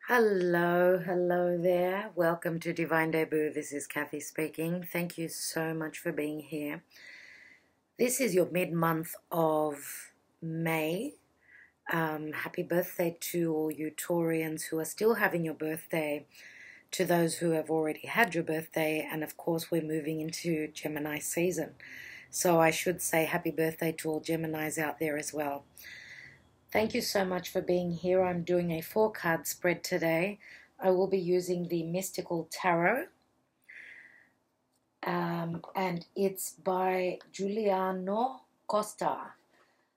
Hello there. Welcome to Divine Debut. This is Kathy speaking. Thank you so much for being here. This is your mid-month of May. Happy birthday to all you Taurians who are still having your birthday, to those who have already had your birthday, and of course we're moving into Gemini season. So I should say happy birthday to all Geminis out there as well. Thank you so much for being here. I'm doing a 4-card spread today. I will be using the Mystical Tarot. And it's by Guiliano, Costa.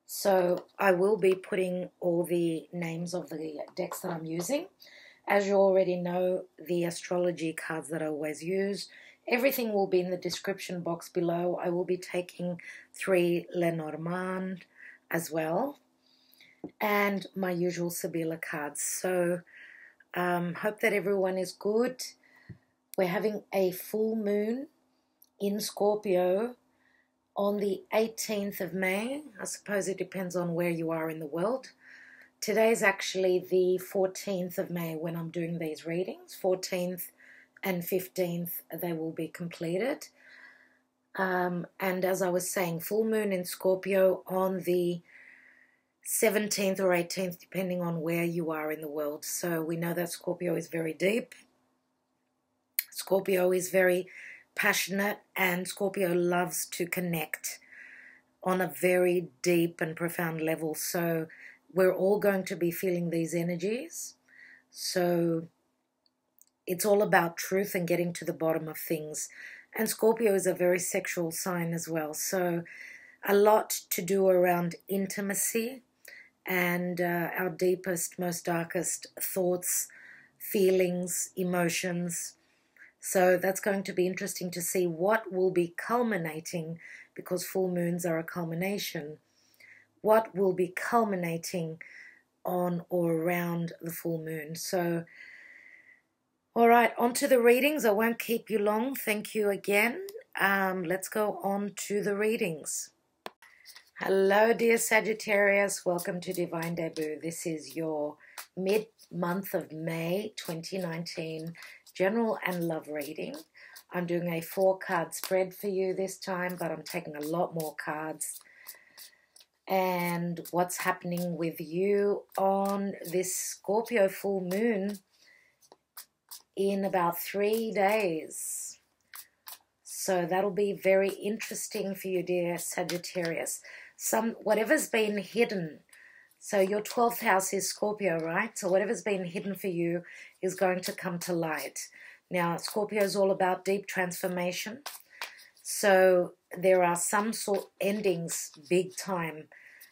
So I will be putting all the names of the decks that I'm using. As you already know, the astrology cards that I always use. Everything will be in the description box below. I will be taking 3 LENORMAND as well, and my usual SIBILLA cards. So hope that everyone is good. We're having a full moon in Scorpio on the 18th of May. I suppose it depends on where you are in the world. Today's actually the 14th of May when I'm doing these readings. 14th and 15th they will be completed. And as I was saying, full moon in Scorpio on the 17th or 18th, depending on where you are in the world. So we know that Scorpio is very deep. Scorpio is very passionate, and Scorpio loves to connect on a very deep and profound level. So we're all going to be feeling these energies. So it's all about truth and getting to the bottom of things. And Scorpio is a very sexual sign as well. So a lot to do around intimacy and our deepest, most darkest thoughts, feelings, emotions. So that's going to be interesting to see what will be culminating, because full moons are a culmination. What will be culminating on or around the full moon. So, all right, on to the readings. I won't keep you long. Thank you again. Let's go on to the readings. Hello, dear Sagittarius. Welcome to Divine Debut. This is your mid-month of May 2019 general and love reading. I'm doing a 4-card spread for you this time, but I'm taking a lot more cards. And what's happening with you on this Scorpio full moon in about 3 days. So that'll be very interesting for you, dear Sagittarius. Whatever's been hidden. So your 12th house is Scorpio, right? So whatever's been hidden for you is going to come to light. Now, Scorpio is all about deep transformation. So there are some sort endings, big time.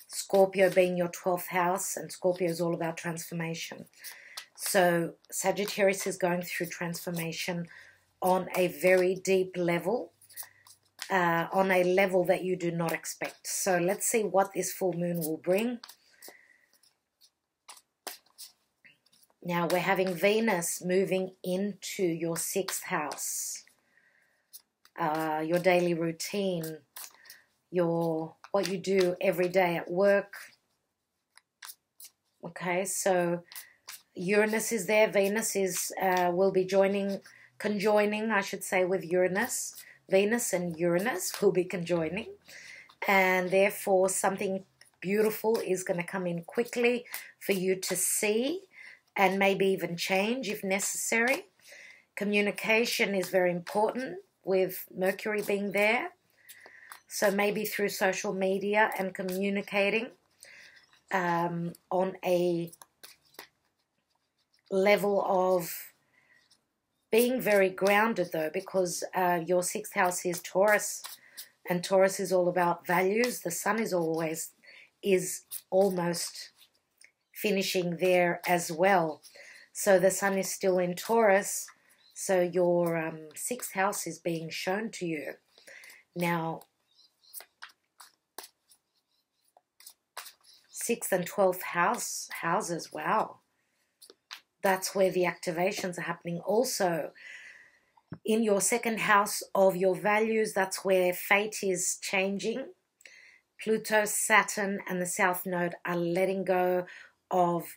Scorpio being your 12th house, and Scorpio is all about transformation. So Sagittarius is going through transformation on a very deep level. On a level that you do not expect. So let's see what this full moon will bring. Now we're having Venus moving into your 6th house. Your daily routine, what you do every day at work. Okay, so Uranus is there. Venus will be conjoining, I should say, with Uranus. Venus and Uranus will be conjoining, and therefore something beautiful is going to come in quickly for you to see and maybe even change if necessary. Communication is very important with Mercury being there. So maybe through social media and communicating on a level of being very grounded, though, because your 6th house is Taurus, and Taurus is all about values. The sun is almost finishing there as well. So the sun is still in Taurus, so your 6th house is being shown to you. Now, 6th and 12th houses, wow. That's where the activations are happening. Also, in your 2nd house of your values, that's where fate is changing. Pluto, Saturn, and the South Node are letting go of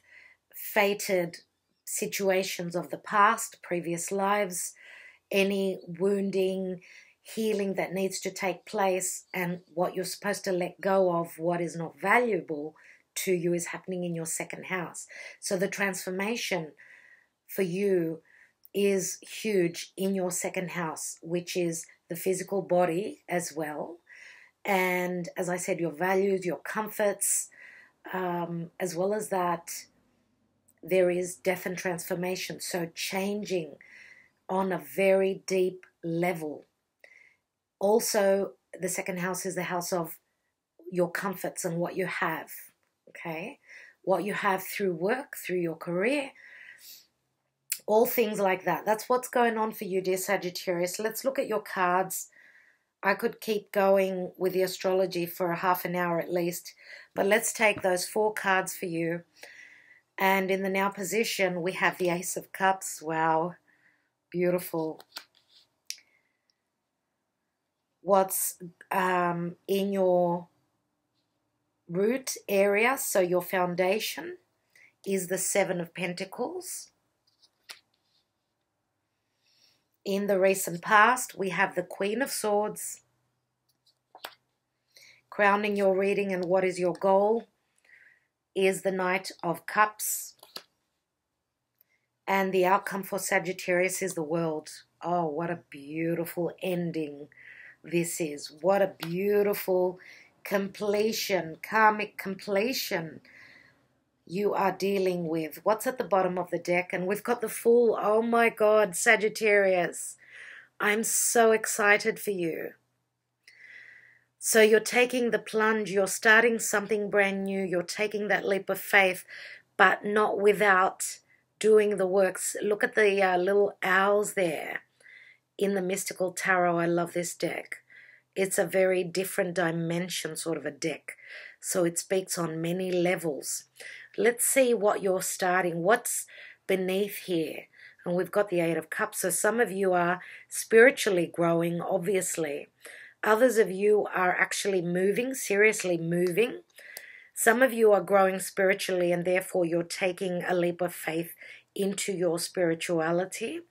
fated situations of the past, previous lives, any wounding, healing that needs to take place, and what you're supposed to let go of, what is not valuable to you, is happening in your second house. So the transformation for you is huge in your second house, which is the physical body as well. And as I said, your values, your comforts, as well as that, there is death and transformation. So changing on a very deep level. Also, the second house is the house of your comforts and what you have, okay? What you have through work, through your career, all things like that. That's what's going on for you, dear Sagittarius. Let's look at your cards. I could keep going with the astrology for a half an hour at least, but let's take those 4 cards for you. And in the now position, we have the Ace of Cups. Wow, beautiful. What's in your root area, so your foundation, is the 7 of Pentacles. In the recent past, we have the Queen of Swords. Crowning your reading and what is your goal is the Knight of Cups. And the outcome for Sagittarius is the World. Oh, what a beautiful ending this is. What a beautiful completion, karmic completion you are dealing with. What's at the bottom of the deck? And we've got the Fool. Oh my God, Sagittarius. I'm so excited for you. So you're taking the plunge, you're starting something brand new, you're taking that leap of faith, but not without doing the works. Look at the little owls there in the Mystical Tarot. I love this deck. It's a very different dimension sort of a deck. So it speaks on many levels. Let's see what you're starting. What's beneath here? And we've got the 8 of Cups. So some of you are spiritually growing, obviously. Others of you are actually moving, seriously moving. Some of you are growing spiritually, and therefore you're taking a leap of faith into your spirituality,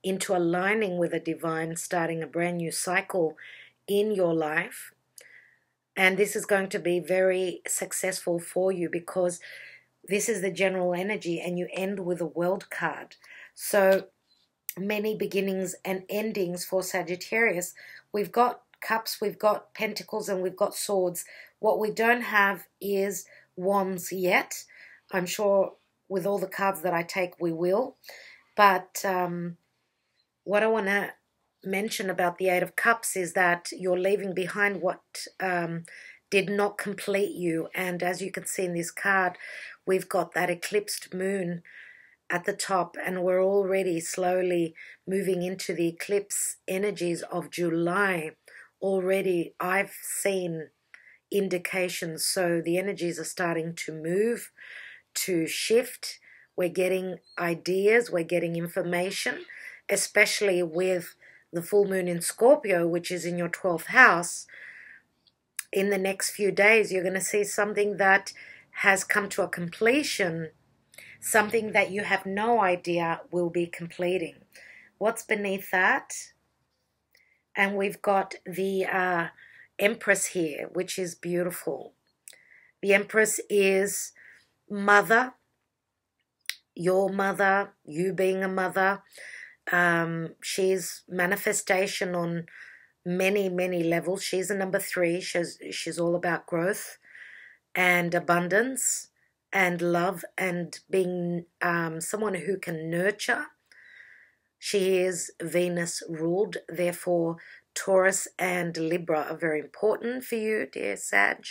into aligning with the divine, starting a brand new cycle in your life. And this is going to be very successful for you because this is the general energy, and you end with a World card. So many beginnings and endings for Sagittarius. We've got Cups, we've got Pentacles, and we've got Swords. What we don't have is Wands yet. I'm sure with all the cards that I take we will. But what I want to mention about the 8 of Cups is that you're leaving behind what did not complete you. And as you can see in this card, we've got that eclipsed moon at the top, and we're already slowly moving into the eclipse energies of July. Already I've seen indications, so the energies are starting to move, to shift. We're getting ideas, we're getting information, especially with the full moon in Scorpio, which is in your 12th house. In the next few days, you're going to see something that has come to a completion, something that you have no idea will be completing. What's beneath that? And we've got the Empress here, which is beautiful. The Empress is mother, your mother, you being a mother. She's manifestation on many, many levels. She's a number 3. She's all about growth and abundance and love and being someone who can nurture. She is Venus ruled, therefore Taurus and Libra are very important for you, dear Sag.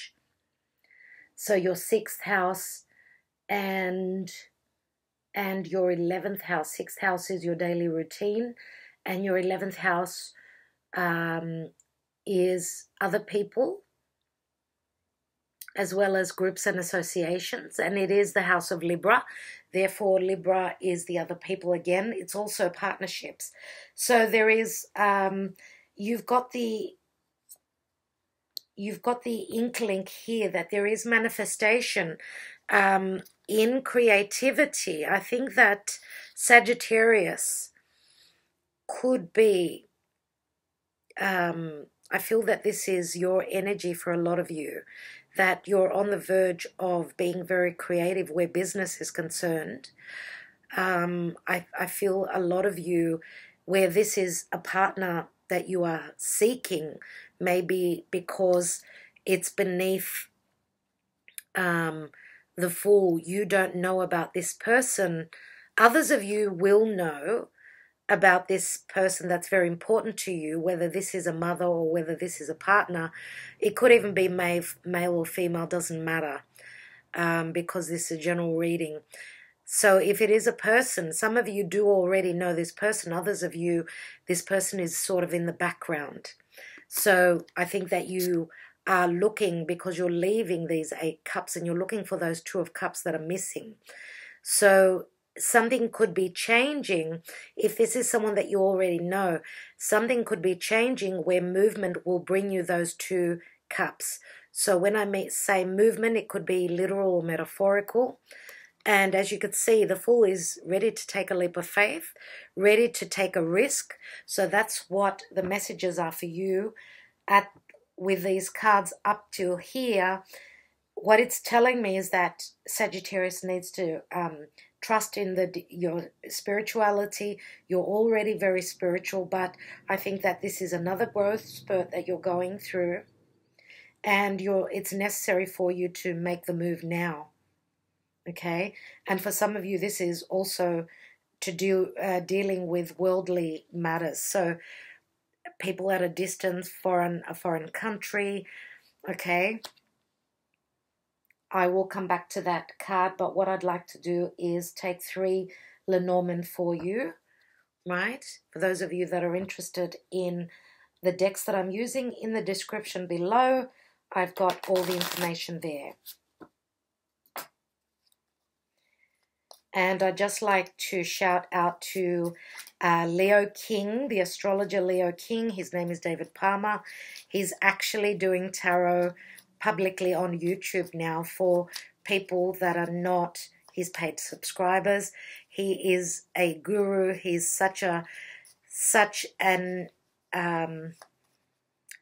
So your 6th house and your 11th house. 6th house is your daily routine, and your 11th house is other people, as well as groups and associations, and it is the house of Libra. Therefore, Libra is the other people again. It's also partnerships. So there is, you've got the inkling here that there is manifestation. in creativity, I think that Sagittarius could be, I feel that this is your energy for a lot of you, that you're on the verge of being very creative where business is concerned. I feel a lot of you where this is a partner that you are seeking, maybe because it's beneath the Fool. You don't know about this person. Others of you will know about this person that's very important to you, whether this is a mother or whether this is a partner. It could even be male or female, doesn't matter, because this is a general reading. So if it is a person, some of you do already know this person. Others of you, this person is sort of in the background. So I think that you are looking, because you're leaving these 8 cups and you're looking for those 2 of cups that are missing. So something could be changing. If this is someone that you already know, something could be changing where movement will bring you those 2 cups. So when I say movement, it could be literal or metaphorical. And as you could see, the Fool is ready to take a leap of faith, ready to take a risk. So that's what the messages are for you with these cards up to here. What it's telling me is that Sagittarius needs to trust in your spirituality. You're already very spiritual, but I think that this is another growth spurt that you're going through, and it's necessary for you to make the move now. Okay, and for some of you, this is also to dealing with worldly matters. So people at a distance, a foreign country. Okay, I will come back to that card, but what I'd like to do is take 3 Lenormand for you, right? For those of you that are interested in the decks that I'm using, in the description below, I've got all the information there. And I'd just like to shout out to Leo King, the astrologer Leo King. His name is David Palmer. He's actually doing tarot publicly on YouTube now for people that are not his paid subscribers. He is a guru. He's such an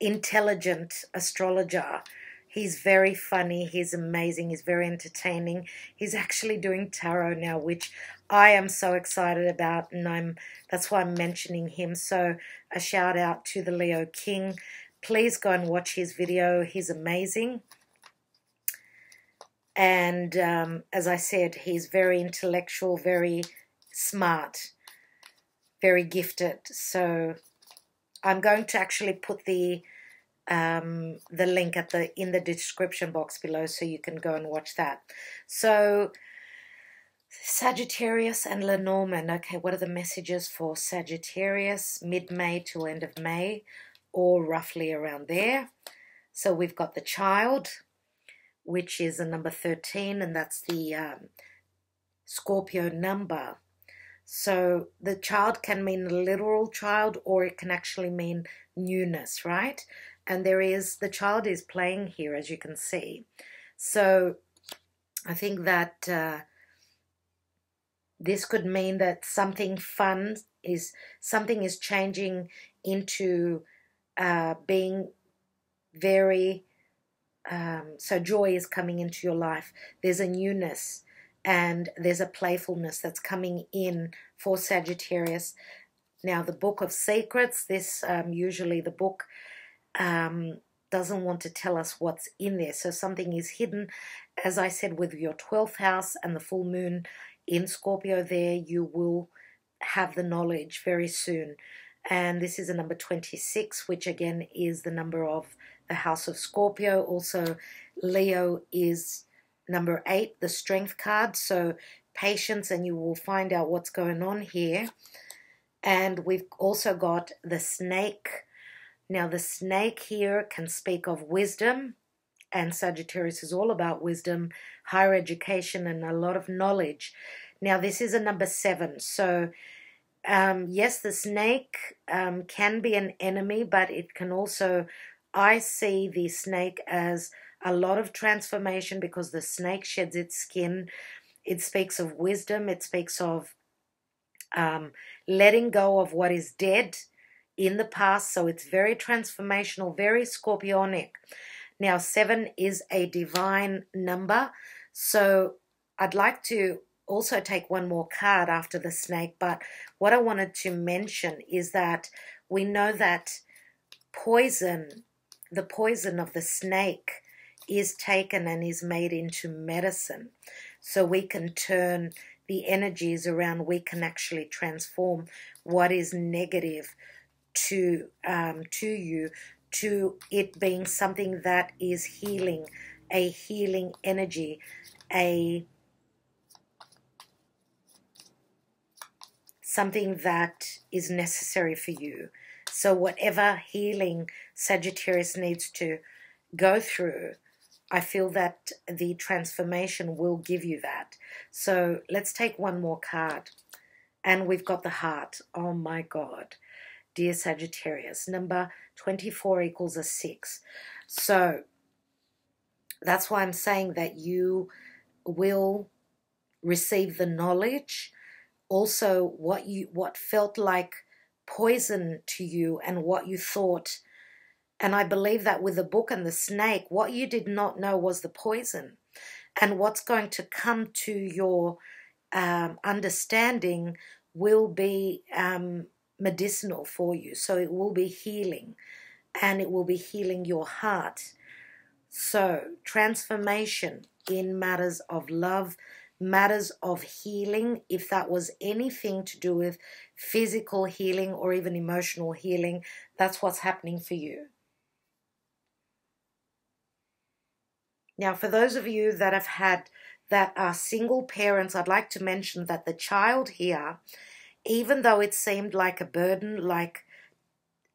intelligent astrologer. He's very funny, he's amazing, he's very entertaining. He's actually doing tarot now, which I am so excited about, and that's why I'm mentioning him. So a shout out to the Leo King. Please go and watch his video, he's amazing. And as I said, he's very intellectual, very smart, very gifted. So I'm going to actually put the link in the description box below, so you can go and watch that. So Sagittarius and Lenormand. Okay, what are the messages for Sagittarius? Mid-May to end of May, or roughly around there. So we've got the Child, which is a number 13, and that's the Scorpio number. So the child can mean a literal child, or it can actually mean newness, right? And the child is playing here, as you can see. So I think that this could mean that something something is changing into being very, so joy is coming into your life. There's a newness and there's a playfulness that's coming in for Sagittarius. Now, the Book of Secrets, usually the book doesn't want to tell us what's in there. So something is hidden. As I said, with your 12th house and the full moon in Scorpio there, you will have the knowledge very soon. And this is a number 26, which again is the number of the house of Scorpio. Also, Leo is number 8, the strength card. So patience, and you will find out what's going on here. And we've also got the snake. Now, the snake here can speak of wisdom, and Sagittarius is all about wisdom, higher education, and a lot of knowledge. Now, this is a number 7. So, yes, the snake can be an enemy, but it can also, I see the snake as a lot of transformation, because the snake sheds its skin. It speaks of wisdom. It speaks of letting go of what is dead in the past. So it's very transformational, very scorpionic. Now, 7 is a divine number. So I'd like to also take one more card after the snake. But what I wanted to mention is that we know that poison, the poison of the snake, is taken and is made into medicine. So we can turn the energies around. We can actually transform what is negative to you, to it being something that is healing, a healing energy, something that is necessary for you. So whatever healing Sagittarius needs to go through, I feel that the transformation will give you that. So let's take one more card. And we've got the heart. Oh my God. Dear Sagittarius, number 24 equals a 6. So that's why I'm saying that you will receive the knowledge. Also, what felt like poison to you and what you thought. And I believe that with the book and the snake, what you did not know was the poison. And what's going to come to your understanding will be medicinal for you. So it will be healing, and it will be healing your heart. So transformation in matters of love, matters of healing, if that was anything to do with physical healing or even emotional healing, that's what's happening for you. Now, for those of you that are single parents, I'd like to mention that the child here, even though it seemed like a burden, like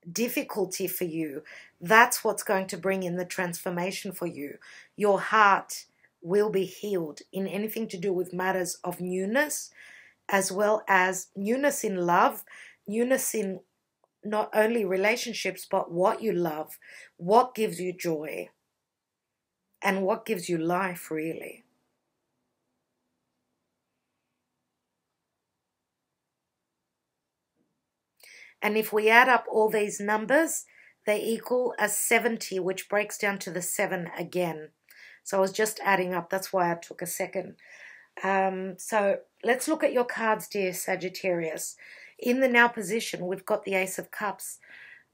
difficulty for you, that's what's going to bring in the transformation for you. Your heart will be healed in anything to do with matters of newness, as well as newness in love, newness in not only relationships, but what you love, what gives you joy, and what gives you life, really. And if we add up all these numbers, they equal a 70, which breaks down to the 7 again. So I was just adding up. That's why I took a second. So let's look at your cards, dear Sagittarius. In the now position, we've got the Ace of Cups.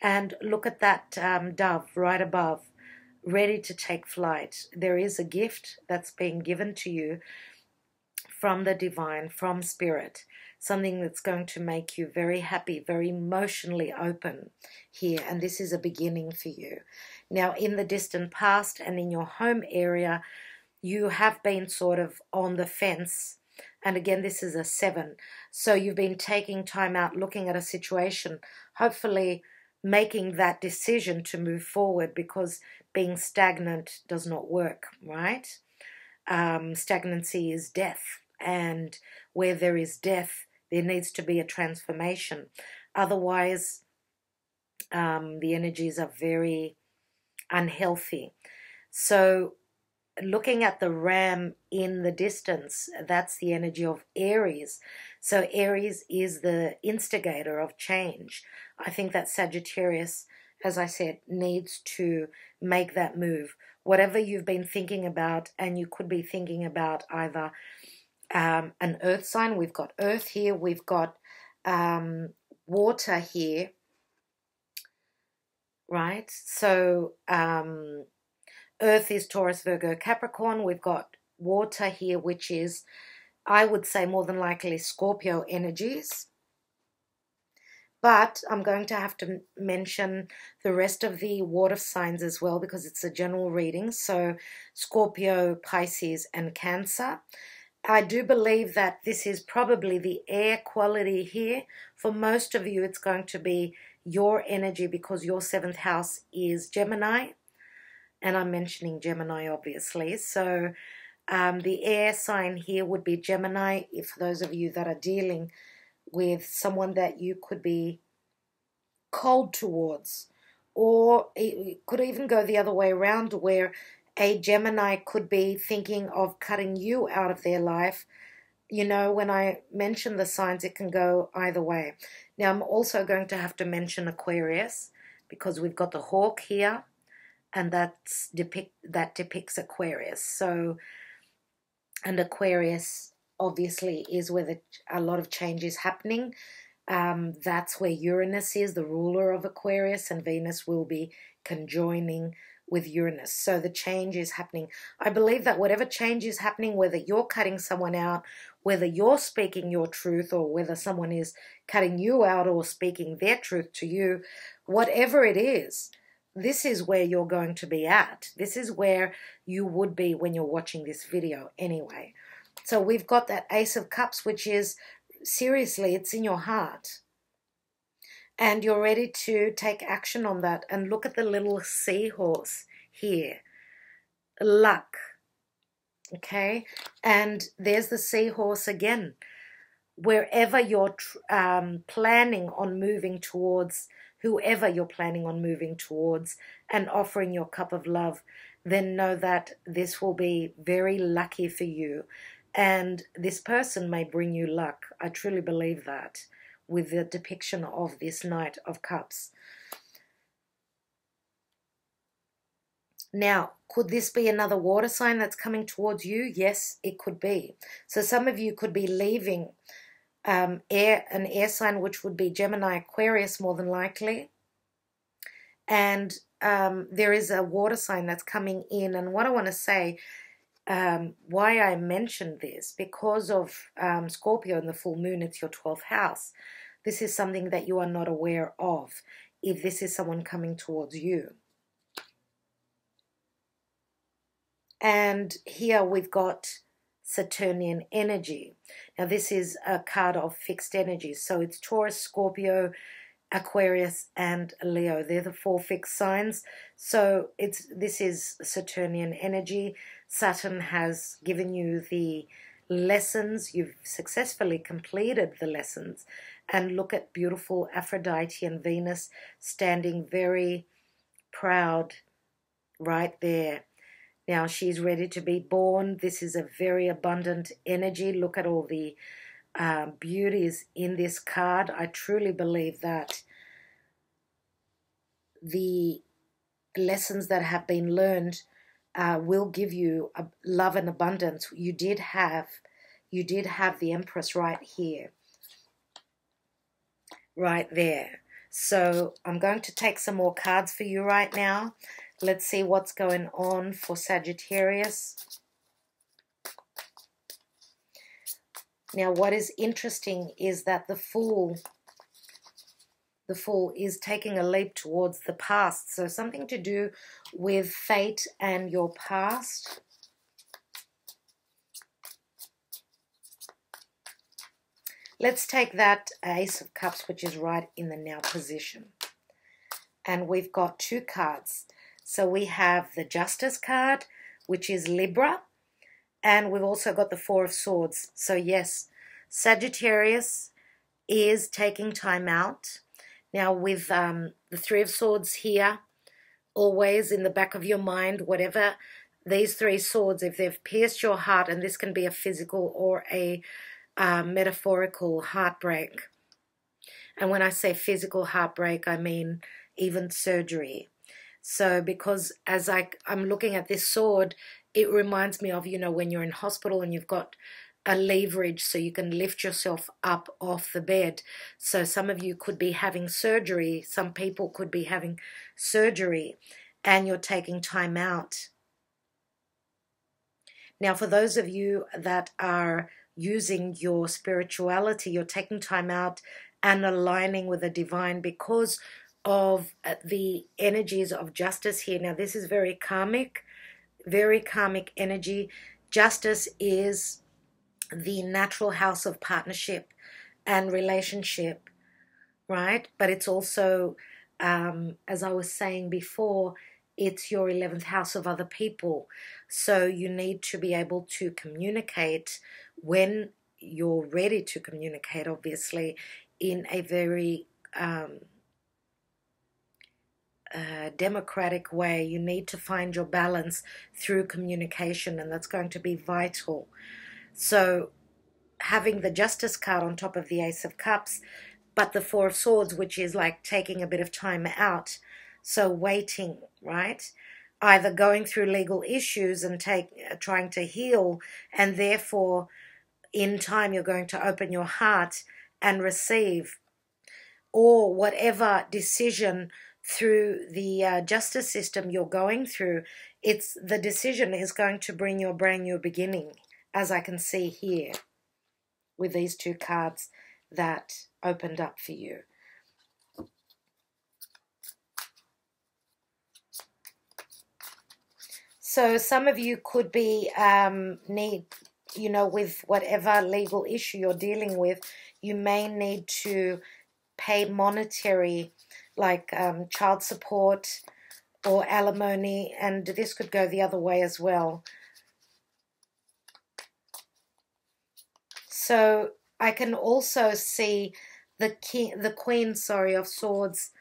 And look at that dove right above, ready to take flight. There is a gift that's being given to you from the divine, from spirit. Something that's going to make you very happy, very emotionally open here. And this is a beginning for you. Now, in the distant past and in your home area, you have been sort of on the fence. And again, this is a 7. So you've been taking time out, looking at a situation, hopefully making that decision to move forward, because being stagnant does not work, right? Stagnancy is death. And where there is death, there needs to be a transformation. Otherwise, the energies are very unhealthy. So looking at the ram in the distance, that's the energy of Aries. So Aries is the instigator of change. I think that Sagittarius, as I said, needs to make that move. Whatever you've been thinking about, and you could be thinking about either an earth sign. We've got earth here. We've got water here, right? So earth is Taurus, Virgo, Capricorn. We've got water here, which is, I would say, more than likely Scorpio energies. But I'm going to have to mention the rest of the water signs as well, because it's a general reading. So Scorpio, Pisces, and Cancer. I do believe that this is probably the air quality here. For most of you, it's going to be your energy, because your 7th house is Gemini. And I'm mentioning Gemini, obviously. So the air sign here would be Gemini, if for those of you that are dealing with someone that you could be cold towards. Or it could even go the other way around, where a Gemini could be thinking of cutting you out of their life you know, when I mention the signs, it can go either way. Now, I'm also going to have to mention Aquarius because we've got the hawk here, and that depicts Aquarius. So, and Aquarius obviously is where a lot of change is happening. That's where Uranus is, the ruler of Aquarius, and Venus will be conjoining with Uranus. So the change is happening. I believe that whatever change is happening, whether you're cutting someone out, whether you're speaking your truth, or whether someone is cutting you out or speaking their truth to you, whatever it is, this is where you're going to be at. This is where you would be when you're watching this video anyway. So we've got that Ace of Cups, which is, seriously, it's in your heart. And you're ready to take action on that. And look at the little seahorse here. Luck. Okay? And there's the seahorse again. Wherever you're planning on moving towards, whoever you're planning on moving towards and offering your cup of love, then know that this will be very lucky for you. And this person may bring you luck. I truly believe that with the depiction of this Knight of Cups. Now, could this be another water sign that's coming towards you? Yes, it could be. So some of you could be leaving an air sign, which would be Gemini, Aquarius, more than likely. And there is a water sign that's coming in. And what I want to say, why I mentioned this, because of Scorpio and the full moon, it's your 12th house. This is something that you are not aware of if this is someone coming towards you. And here we've got Saturnian energy. Now this is a card of fixed energy. So it's Taurus, Scorpio, Aquarius and Leo. They're the 4 fixed signs. So this is Saturnian energy. Saturn has given you the lessons. You've successfully completed the lessons. And look at beautiful Aphrodite and Venus standing very proud right there. Now she's ready to be born. This is a very abundant energy. Look at all the beauties in this card. I truly believe that the lessons that have been learned will give you love and abundance. You did have the Empress right here, right there. So I'm going to take some more cards for you right now. Let's see what's going on for Sagittarius. Now, what is interesting is that the Fool is taking a leap towards the past. So something to do with fate and your past. Let's take that Ace of Cups, which is right in the now position. And we've got 2 cards. So we have the Justice card, which is Libra. And we've also got the 4 of Swords. So yes, Sagittarius is taking time out. Now with the 3 of Swords here, always in the back of your mind, whatever these 3 swords, if they've pierced your heart, and this can be a physical or a metaphorical heartbreak. And when I say physical heartbreak, I mean even surgery. So because as I'm looking at this sword, it reminds me of, you know, when you're in hospital and you've got a leverage so you can lift yourself up off the bed. So some of you could be having surgery. Some people could be having surgery and you're taking time out. Now, for those of you that are using your spirituality, you're taking time out and aligning with the divine because of the energies of justice here. Now, this is very karmic energy. Justice is the natural house of partnership and relationship, right? But it's also, as I was saying before, it's your 11th house of other people. So you need to be able to communicate when you're ready to communicate, obviously, in a very democratic way. You need to find your balance through communication, and that's going to be vital. So having the Justice card on top of the Ace of Cups, but the Four of Swords, which is like taking a bit of time out. So waiting, right? Either going through legal issues and trying to heal, and therefore in time you're going to open your heart and receive, or whatever decision through the justice system you're going through, the decision is going to bring you a brand new beginning, as I can see here with these two cards that opened up for you. So some of you could be with whatever legal issue you're dealing with, you may need to pay monetary, like child support or alimony, and this could go the other way as well. So I can also see the Queen, of Swords.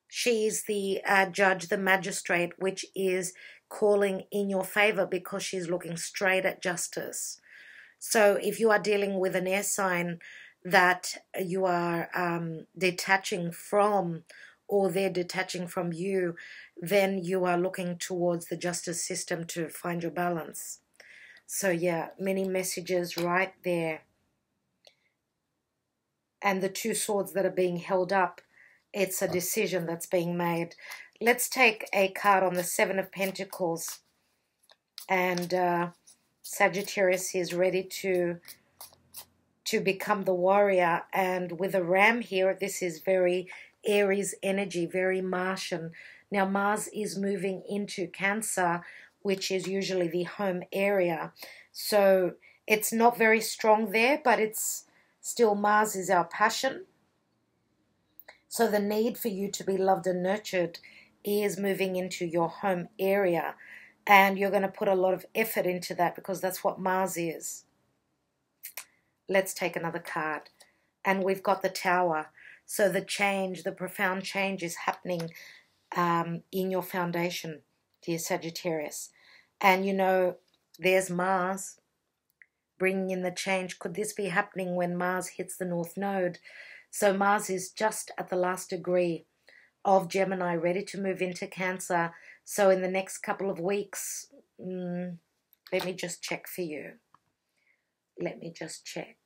She's the judge, the magistrate, which is calling in your favor because she's looking straight at justice. So if you are dealing with an air sign that you are detaching from, or they're detaching from you, then you are looking towards the justice system to find your balance. So yeah, many messages right there. And the two swords that are being held up, it's a decision that's being made. Let's take a card on the Seven of Pentacles. And Sagittarius is ready to become the warrior. And with a ram here, this is very Aries energy, very Martian. Now Mars is moving into Cancer, which is usually the home area. So it's not very strong there, but it's still, Mars is our passion. So the need for you to be loved and nurtured is moving into your home area. And you're going to put a lot of effort into that because that's what Mars is. Let's take another card. And we've got the Tower. So the change, the profound change is happening in your foundation, dear Sagittarius. And you know, there's Mars bringing in the change. Could this be happening when Mars hits the North Node? So Mars is just at the last degree of Gemini, ready to move into Cancer. So in the next couple of weeks, let me just check for you. Let me just check.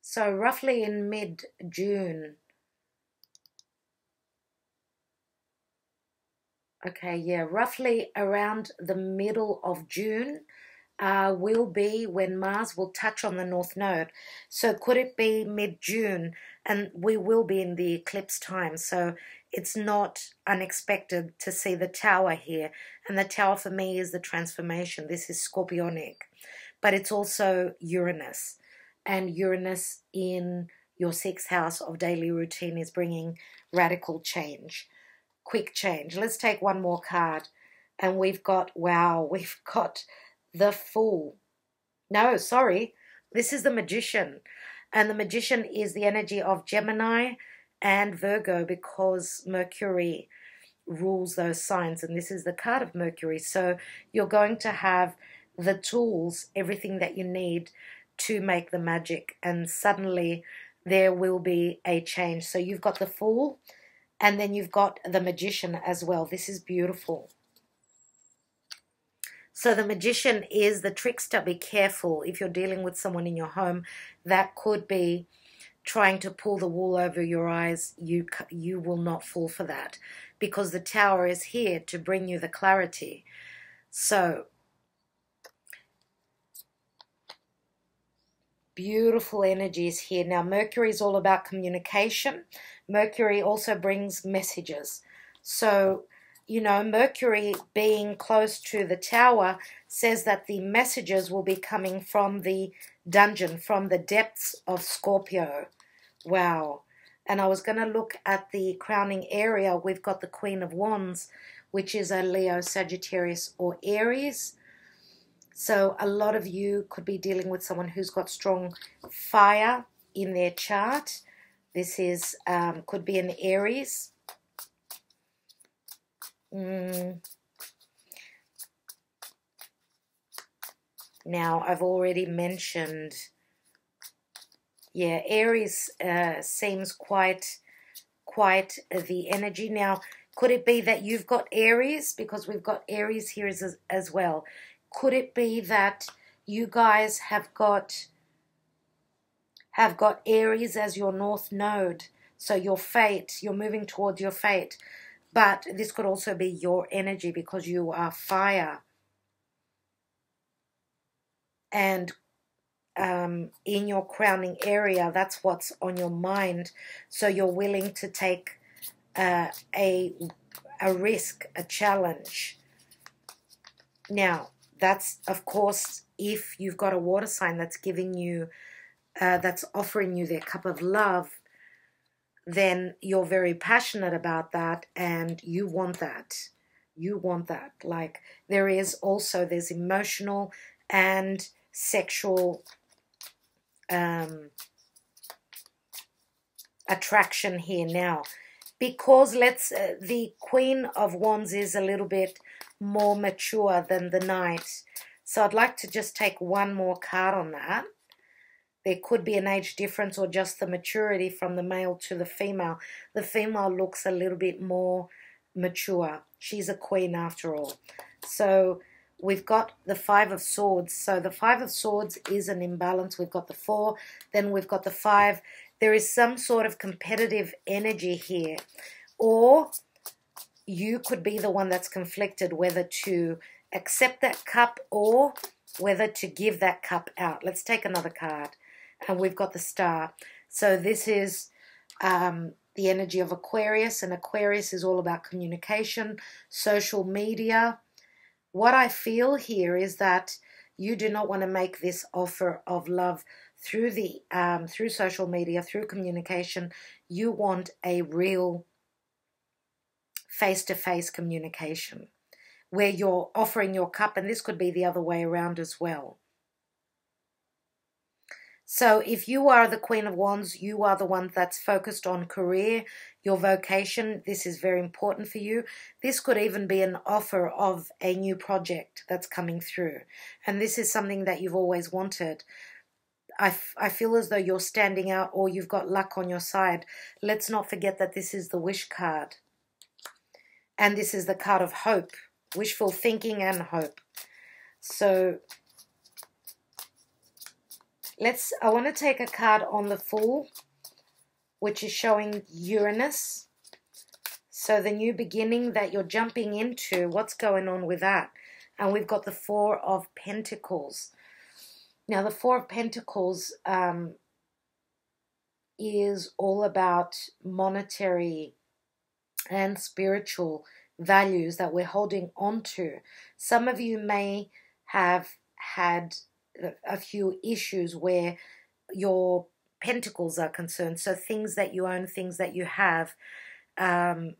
So roughly in mid-June. Okay, yeah, roughly around the middle of June will be when Mars will touch on the North Node. So could it be mid-June? And we will be in the eclipse time. So it's not unexpected to see the Tower here. And the Tower for me is the transformation. This is Scorpionic. But it's also Uranus. And Uranus in your sixth house of daily routine is bringing radical change. Quick change. Let's take one more card. And we've got, wow, we've got the Fool. No, sorry. This is the Magician. And the Magician is the energy of Gemini and Virgo because Mercury rules those signs. And this is the card of Mercury. So you're going to have the tools, everything that you need to make the magic. And suddenly there will be a change. So you've got the Fool. And then you've got the Magician as well. This is beautiful. So the Magician is the trickster. Be careful if you're dealing with someone in your home that could be trying to pull the wool over your eyes. You will not fall for that because the Tower is here to bring you the clarity. So beautiful energies here. Now Mercury is all about communication. Mercury also brings messages. So, you know, Mercury being close to the Tower says that the messages will be coming from the dungeon, from the depths of Scorpio. Wow. And I was going to look at the crowning area. We've got the Queen of Wands, which is a Leo, Sagittarius, or Aries. So a lot of you could be dealing with someone who's got strong fire in their chart. This is could be an Aries. Now, I've already mentioned, yeah, Aries seems quite the energy. Now, could it be that you've got Aries? Because we've got Aries here as well. Could it be that you guys have got Aries as your north node? So your fate, you're moving towards your fate. But this could also be your energy because you are fire. And in your crowning area, that's what's on your mind. So you're willing to take a risk, a challenge. Now, that's, of course, if you've got a water sign that's giving you, that's offering you their cup of love, then you're very passionate about that and you want that. You want that. Like, there's emotional and sexual attraction here now, because the Queen of Wands is a little bit more mature than the Knight. So I'd like to just take one more card on that. There could be an age difference or just the maturity from the male to the female. The female looks a little bit more mature. She's a queen after all. So we've got the Five of Swords. So the Five of Swords is an imbalance. We've got the 4, then we've got the 5. There is some sort of competitive energy here. Or you could be the one that's conflicted whether to accept that cup or whether to give that cup out. Let's take another card. And we've got the Star. So this is the energy of Aquarius. And Aquarius is all about communication, social media. What I feel here is that you do not want to make this offer of love through through social media, through communication. You want a real face-to-face communication where you're offering your cup, and this could be the other way around as well. So if you are the Queen of Wands, you are the one that's focused on career, your vocation. This is very important for you. This could even be an offer of a new project that's coming through. And this is something that you've always wanted. I feel as though you're standing out or you've got luck on your side. Let's not forget that this is the wish card. And this is the card of hope, wishful thinking and hope. So I want to take a card on the Fool, which is showing Uranus. So the new beginning that you're jumping into, what's going on with that? And we've got the Four of Pentacles. Now, the Four of Pentacles is all about monetary and spiritual values that we're holding on to. Some of you may have had a few issues where your pentacles are concerned. So things that you own, things that you have,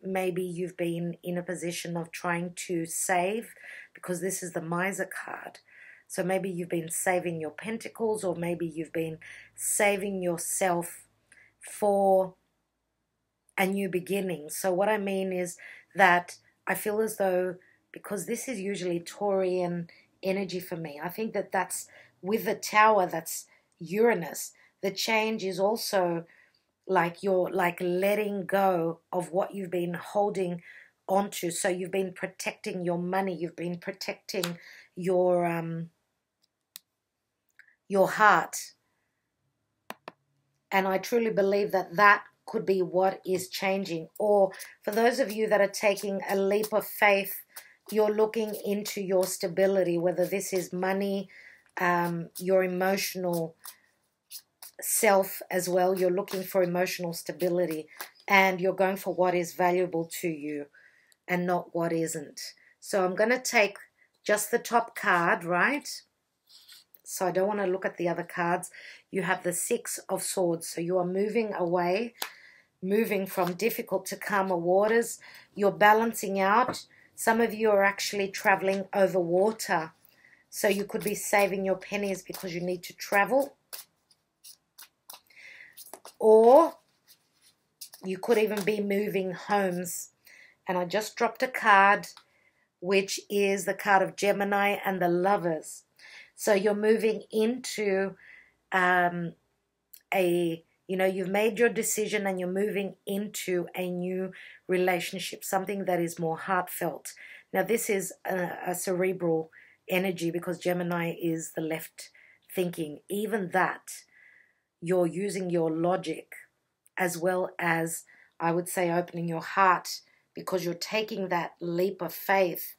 maybe you've been in a position of trying to save, because this is the Miser card. So maybe you've been saving your pentacles, or maybe you've been saving yourself for a new beginning. So what I mean is that I feel as though, because this is usually Taurian energy for me, I think that that's with the Tower, that's Uranus. The change is also like you're like letting go of what you've been holding onto. So you've been protecting your money, you've been protecting your heart. And I truly believe that that could be what is changing. Or for those of you that are taking a leap of faith, you're looking into your stability, whether this is money, your emotional self as well. You're looking for emotional stability, and you're going for what is valuable to you and not what isn't. So I'm going to take just the top card, right? So I don't want to look at the other cards. You have the Six of Swords. So you are moving away, moving from difficult to calmer waters. You're balancing out. Some of you are actually traveling over water. So you could be saving your pennies because you need to travel. Or you could even be moving homes. And I just dropped a card, which is the card of Gemini and the Lovers. So you're moving into you've made your decision and you're moving into a new relationship, something that is more heartfelt. Now, this is a cerebral energy because Gemini is the left thinking. Even that, you're using your logic as well as, I would say, opening your heart, because you're taking that leap of faith.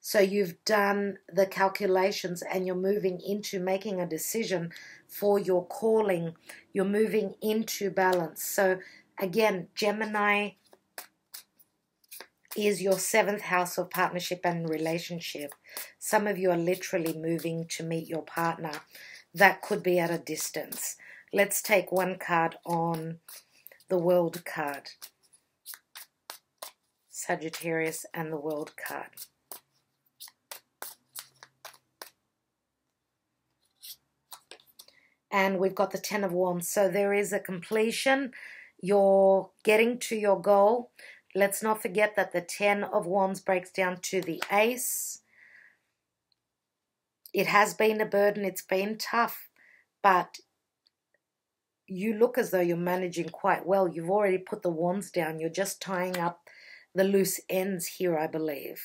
So you've done the calculations and you're moving into making a decision for your calling. You're moving into balance. So again, Gemini is your 7th house of partnership and relationship. Some of you are literally moving to meet your partner. That could be at a distance. Let's take one card on the World card. Sagittarius and the World card. And we've got the 10 of Wands. So there is a completion. You're getting to your goal. Let's not forget that the 10 of Wands breaks down to the Ace. It has been a burden. It's been tough. But you look as though you're managing quite well. You've already put the Wands down. You're just tying up the loose ends here, I believe.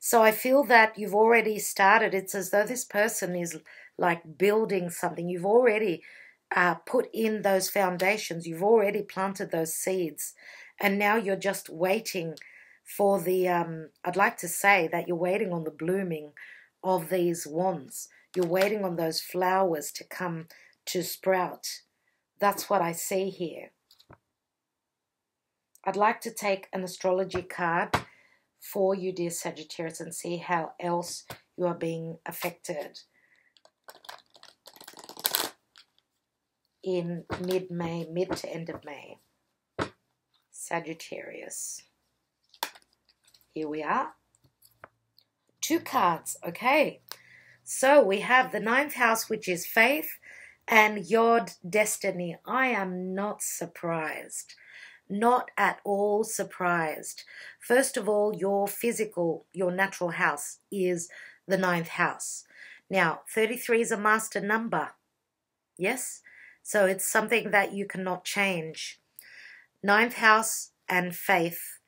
So I feel that you've already started. It's as though this person is like building something. You've already put in those foundations. You've already planted those seeds. And now you're just waiting for the, I'd like to say that you're waiting on the blooming of these wands. You're waiting on those flowers to come to sprout. That's what I see here. I'd like to take an astrology card for you, dear Sagittarius, and see how else you are being affected in mid-May, mid to end of May. Sagittarius. Here we are. 2 cards, okay. So we have the 9th house, which is faith, and Yod, destiny. I am not surprised. Not at all surprised. First of all, your physical, your natural house is the 9th house. Now, 33 is a master number. Yes? So it's something that you cannot change. 9th house and faith.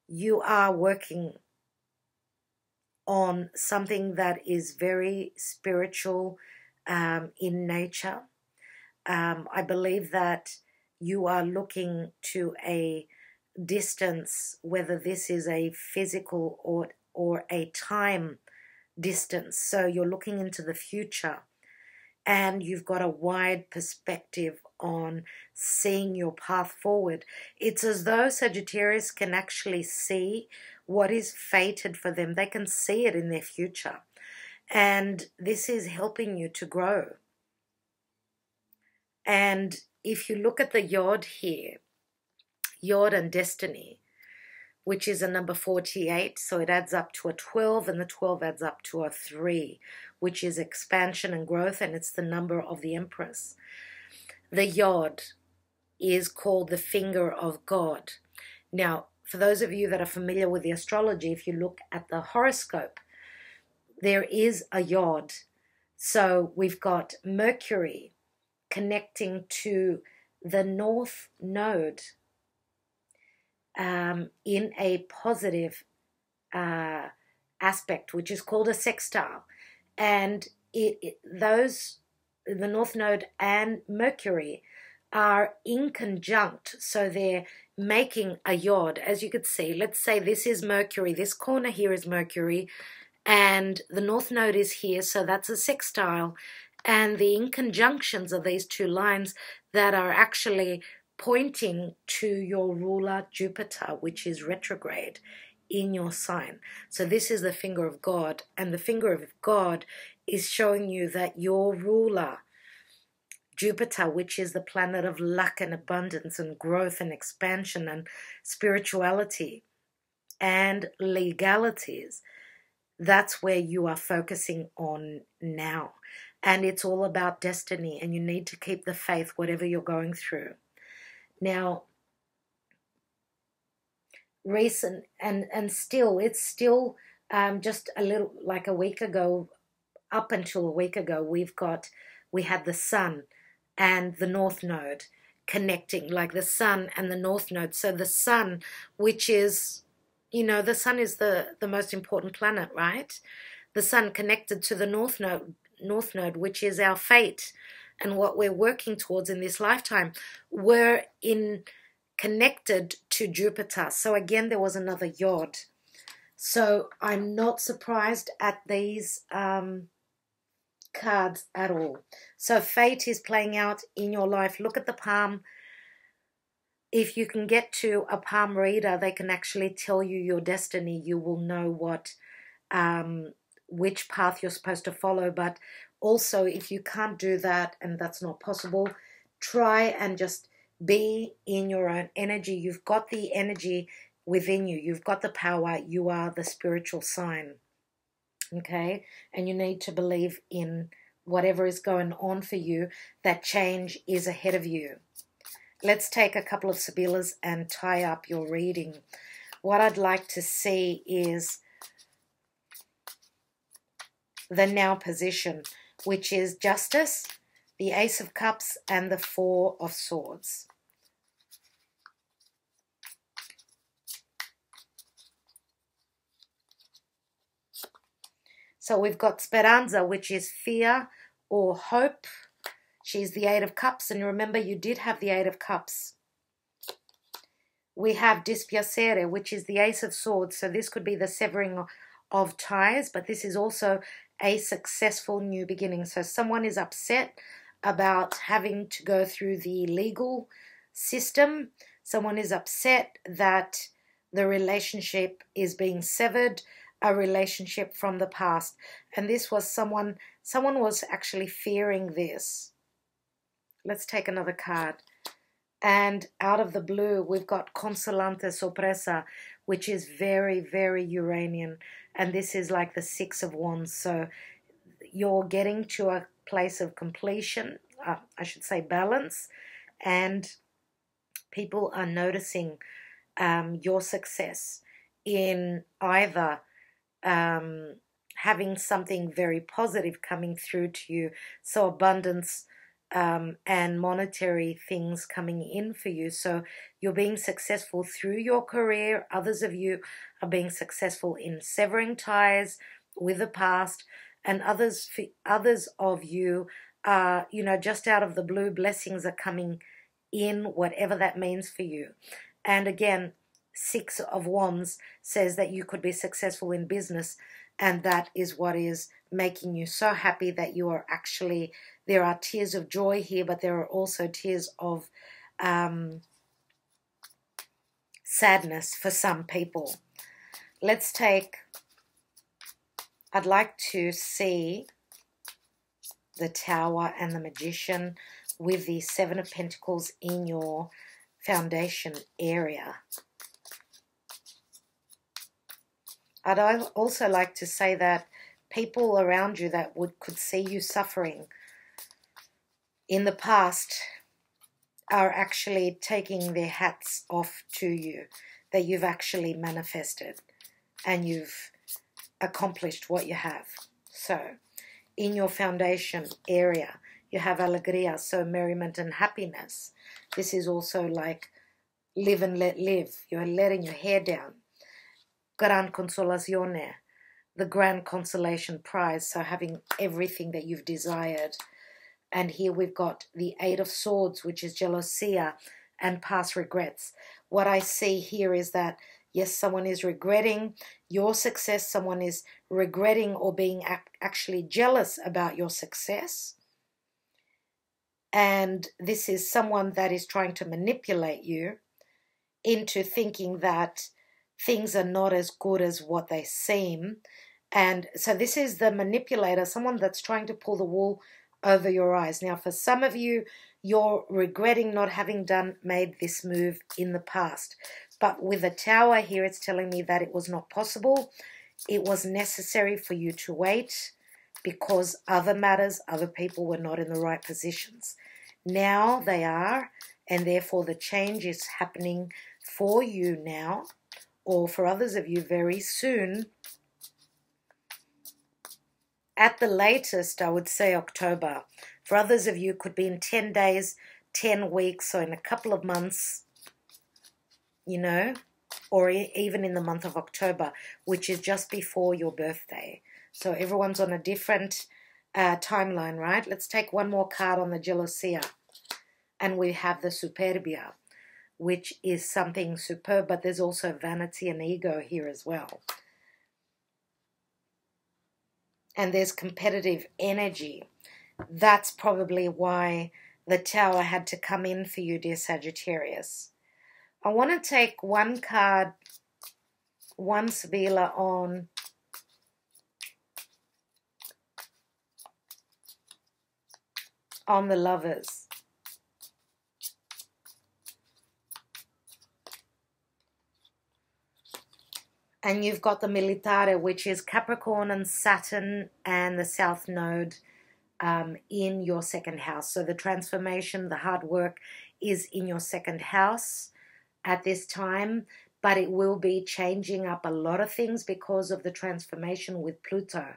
You are working on something that is very spiritual in nature. I believe that you are looking to a distance, whether this is a physical or a time distance. So you're looking into the future and you've got a wide perspective on seeing your path forward. It's as though Sagittarius can actually see what is fated for them. They can see it in their future. And this is helping you to grow. And if you look at the Yod here, Yod and destiny, which is a number 48, so it adds up to a 12, and the 12 adds up to a 3, which is expansion and growth, and it's the number of the Empress. The Yod is called the finger of God. Now, for those of you that are familiar with the astrology, if you look at the horoscope, there is a Yod. So we've got Mercury connecting to the North Node in a positive aspect, which is called a sextile. And the North Node and Mercury are in conjunct, so they're making a Yod. As you could see, let's say this is Mercury, this corner here is Mercury, and the North Node is here, so that's a sextile. And the inconjunctions of these 2 lines that are actually pointing to your ruler Jupiter, which is retrograde in your sign. So this is the finger of God, and the finger of God is showing you that your ruler Jupiter, which is the planet of luck and abundance and growth and expansion and spirituality and legalities, that's where you are focusing on now. And it's all about destiny, and you need to keep the faith, whatever you're going through. Now, recent, and still, it's still just a little, like a week ago, up until a week ago, we had the sun and the north node connecting, like the sun and the north node. So the sun, which is, you know, the sun is the most important planet, right? The sun connected to the north node, which is our fate and what we're working towards in this lifetime. We're connected to Jupiter. So again, there was another yod. So I'm not surprised at these cards at all. So fate is playing out in your life. Look at the palm. If you can get to a palm reader, they can actually tell you your destiny. You will know what which path you're supposed to follow. But also, if you can't do that, and that's not possible, try and just be in your own energy. You've got the energy within you. You've got the power. You are the spiritual sign. Okay? And you need to believe in whatever is going on for you, that change is ahead of you. Let's take a couple of Sibillas and tie up your reading. What I'd like to see is the now position, which is Justice, the Ace of Cups, and the Four of Swords. So we've got Speranza, which is fear or hope. She's the Eight of Cups, and remember, you did have the Eight of Cups. We have Dispiacere, which is the Ace of Swords, so this could be the severing of ties, but this is also a successful new beginning. So someone is upset about having to go through the legal system. Someone is upset that the relationship is being severed, a relationship from the past. And this was someone was actually fearing this. Let's take another card. And out of the blue, we've got Consolante Sorpresa, which is very, very Uranian. And this is like the Six of Wands. So you're getting to a place of completion, I should say balance. And people are noticing your success in either having something very positive coming through to you. So abundance and monetary things coming in for you. So you're being successful through your career. Others of you are being successful in severing ties with the past, and others of you are, you know, just out of the blue, blessings are coming in, whatever that means for you. And again, Six of Wands says that you could be successful in business, and that is what is making you so happy that you are actually, there are tears of joy here, but there are also tears of sadness for some people. Let's take, I'd like to see the Tower and the Magician with the Seven of Pentacles in your foundation area. I'd also like to say that people around you that could see you suffering in the past are actually taking their hats off to you, that you've actually manifested and you've accomplished what you have. So in your foundation area, you have alegria, so merriment and happiness. This is also like live and let live. You're letting your hair down. Gran consolazione, the grand consolation prize, so having everything that you've desired. And here we've got the Eight of Swords, which is jealousy and past regrets. What I see here is that, yes, someone is regretting your success. Someone is regretting or being actually jealous about your success. And this is someone that is trying to manipulate you into thinking that things are not as good as what they seem. And so this is the manipulator, someone that's trying to pull the wool over your eyes. Now, for some of you, you're regretting not having made this move in the past. But with the Tower here, it's telling me that it was not possible. It was necessary for you to wait, because other matters, other people were not in the right positions. Now they are, and therefore the change is happening for you now, or for others of you very soon. At the latest, I would say October. For others of you, it could be in 10 days, 10 weeks, so in a couple of months, you know, or even in the month of October, which is just before your birthday. So everyone's on a different timeline, right? Let's take one more card on the Gelosia. And we have the Superbia, which is something superb, but there's also vanity and ego here as well. And there's competitive energy. That's probably why the Tower had to come in for you, dear Sagittarius. I want to take one card, one Sibilla on the Lovers. And you've got the Militare, which is Capricorn and Saturn and the South Node in your second house. So the transformation, the hard work is in your second house at this time, but it will be changing up a lot of things because of the transformation with Pluto.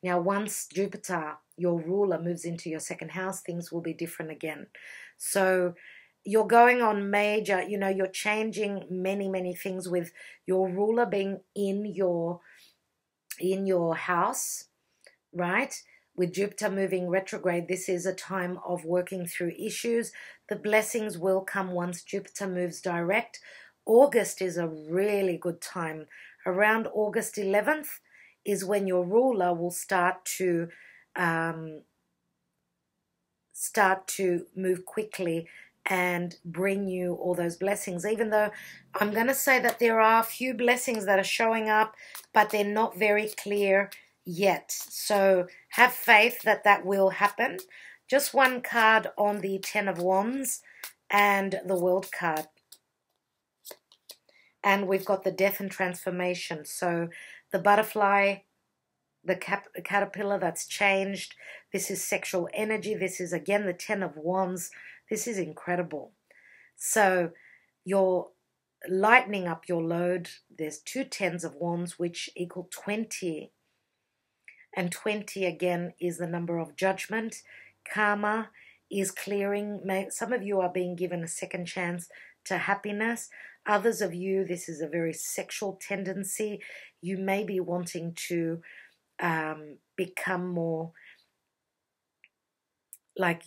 Now, once Jupiter, your ruler, moves into your second house, things will be different again. So you're going on major, you know, you're changing many, many things with your ruler being in your house, right? With Jupiter moving retrograde, this is a time of working through issues. The blessings will come once Jupiter moves direct. August is a really good time. Around August 11th is when your ruler will start to move quickly and bring you all those blessings. Even though I'm going to say that there are a few blessings that are showing up, but they're not very clear yet. So have faith that that will happen. Just one card on the Ten of Wands and the World card. And we've got the Death and Transformation. So the butterfly, the caterpillar that's changed. This is sexual energy. This is, again, the Ten of Wands. This is incredible. So you're lightening up your load. There's two Tens of Wands, which equal 20. And 20, again, is the number of judgment. Karma is clearing. Some of you are being given a second chance to happiness. Others of you, this is a very sexual tendency. You may be wanting to become more like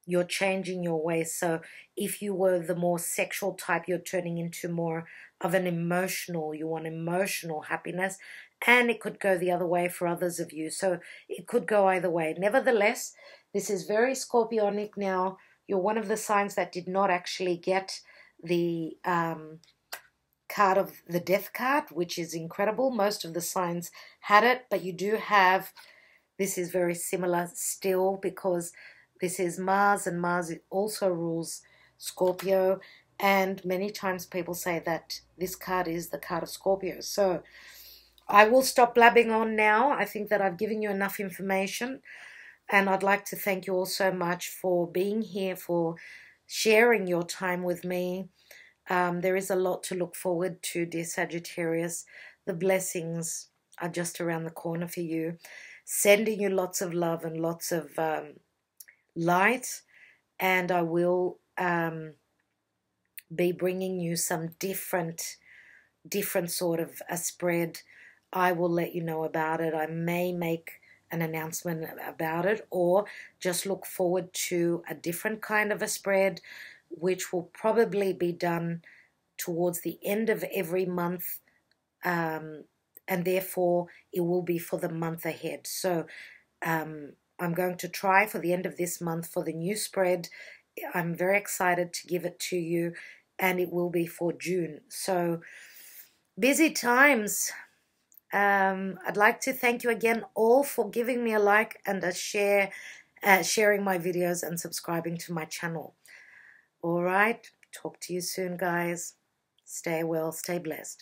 you're changing your ways. So if you were the more sexual type, you're turning into more of an emotional. You want emotional happiness. And it could go the other way for others of you. So it could go either way. Nevertheless, this is very scorpionic now. You're one of the signs that did not actually get the card of the Death card, which is incredible. Most of the signs had it, but you do have, this is very similar still because this is Mars, and Mars also rules Scorpio. And many times people say that this card is the card of Scorpio. So I will stop blabbing on now. I think that I've given you enough information. And I'd like to thank you all so much for being here, for sharing your time with me. There is a lot to look forward to, dear Sagittarius. The blessings are just around the corner for you. Sending you lots of love and lots of light. And I will be bringing you some different sort of a spread. I will let you know about it. I may make an announcement about it, or just look forward to a different kind of a spread, which will probably be done towards the end of every month, and therefore it will be for the month ahead. So I'm going to try for the end of this month for the new spread. I'm very excited to give it to you, and it will be for June. So busy times. I'd like to thank you again all for giving me a like and a share, sharing my videos and subscribing to my channel. All right, talk to you soon, guys. Stay well, stay blessed.